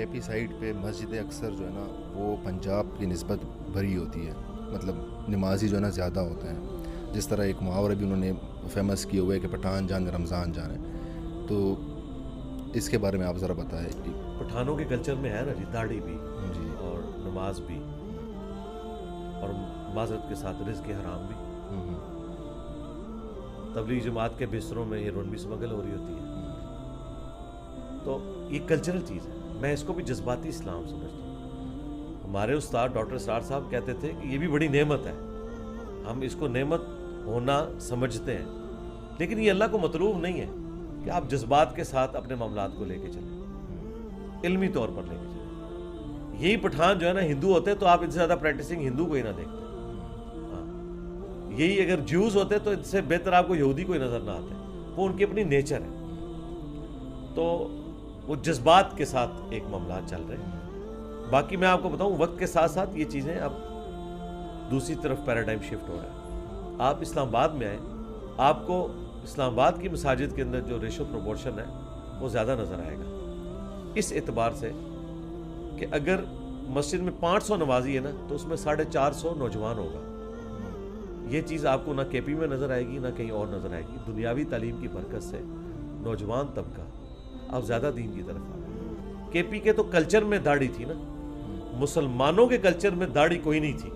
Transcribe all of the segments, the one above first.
کے P side پہ مسجدیں اکثر جو ہے نا وہ پنجاب کی نسبت بھری ہوتی ہے، مطلب نمازی جو ہے نا زیادہ ہوتے ہیں. جس طرح ایک محاورہ بھی انہوں نے فیمس کیا ہوا ہے کہ پٹھان جان رمضان جان ہے. تو اس کے بارے میں آپ ذرا بتائیں. پٹھانوں کے کلچر میں ہے نا جی داڑھی بھی جی اور نماز بھی اور معذرت کے ساتھ رزق حرام بھی. تبلیغ جماعت کے بستروں میں ہیروئن بھی اسمگل ہو رہی ہوتی ہے. تو یہ کلچرل چیز ہے. میں اس کو بھی جذباتی اسلام سمجھتا ہوں. ہمارے استاد ڈاکٹر اسرار صاحب کہتے تھے کہ یہ بھی بڑی نعمت ہے، ہم اس کو نعمت ہونا سمجھتے ہیں، لیکن یہ اللہ کو مطلوب نہیں ہے کہ آپ جذبات کے ساتھ اپنے معاملات کو لے کے چلیں، علمی طور پر لے کے چلیں. یہی پٹھان جو ہے نا ہندو ہوتے تو آپ ان سے زیادہ پریکٹسنگ ہندو کو ہی نہ دیکھتے. یہی اگر جیوز ہوتے تو ان سے بہتر آپ کو یہودی کوئی نظر نہ آتے. وہ ان کی اپنی نیچر ہے. تو وہ جذبات کے ساتھ ایک معاملات چل رہے ہیں. باقی میں آپ کو بتاؤں وقت کے ساتھ ساتھ یہ چیزیں اب دوسری طرف پیراڈائم شفٹ ہو رہا ہے. آپ اسلام آباد میں آئیں، آپ کو اسلام آباد کی مساجد کے اندر جو ریشو پروپورشن ہے وہ زیادہ نظر آئے گا، اس اعتبار سے کہ اگر مسجد میں 500 نمازی ہے نا تو اس میں 450 نوجوان ہوگا. یہ چیز آپ کو نہ کے پی میں نظر آئے گی نہ کہیں اور نظر آئے گی. دنیاوی تعلیم کی برکت سے نوجوان طبقہ اب زیادہ دین کی طرف آ رہا ہے. کے پی کے تو کلچر میں داڑھی تھی نا، مسلمانوں کے کلچر میں داڑھی کوئی نہیں تھی.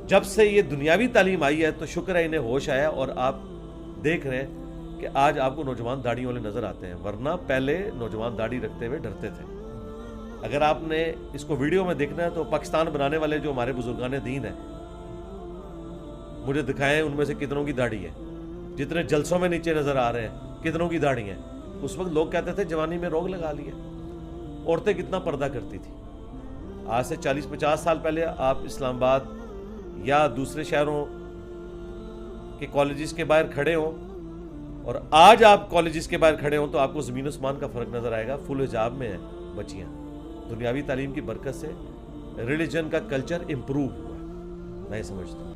جب سے یہ دنیاوی تعلیم آئی ہے تو شکر ہے انہیں ہوش آیا، اور آپ دیکھ رہے ہیں کہ آج آپ کو نوجوان داڑھی والے نظر آتے ہیں، ورنہ پہلے نوجوان داڑھی رکھتے ہوئے ڈرتے تھے. اگر آپ نے اس کو ویڈیو میں دیکھنا ہے تو پاکستان بنانے والے جو ہمارے بزرگان دین ہیں مجھے دکھائیں ان میں سے کتنوں کی داڑھی ہے. جتنے جلسوں میں نیچے نظر آ رہے ہیں کتنوں کی داڑھی ہیں. اس وقت لوگ کہتے تھے جوانی میں روگ لگا لیا. عورتیں کتنا پردہ کرتی تھی. آج سے 40-50 سال پہلے آپ اسلام آباد یا دوسرے شہروں کے کالجز کے باہر کھڑے ہوں اور آج آپ کالجز کے باہر کھڑے ہوں تو آپ کو زمین و آسمان کا فرق نظر آئے گا. فل حجاب میں ہیں بچیاں. دنیاوی تعلیم کی برکت سے ریلیجن کا کلچر امپروو ہوا ہے، میں سمجھتا ہوں.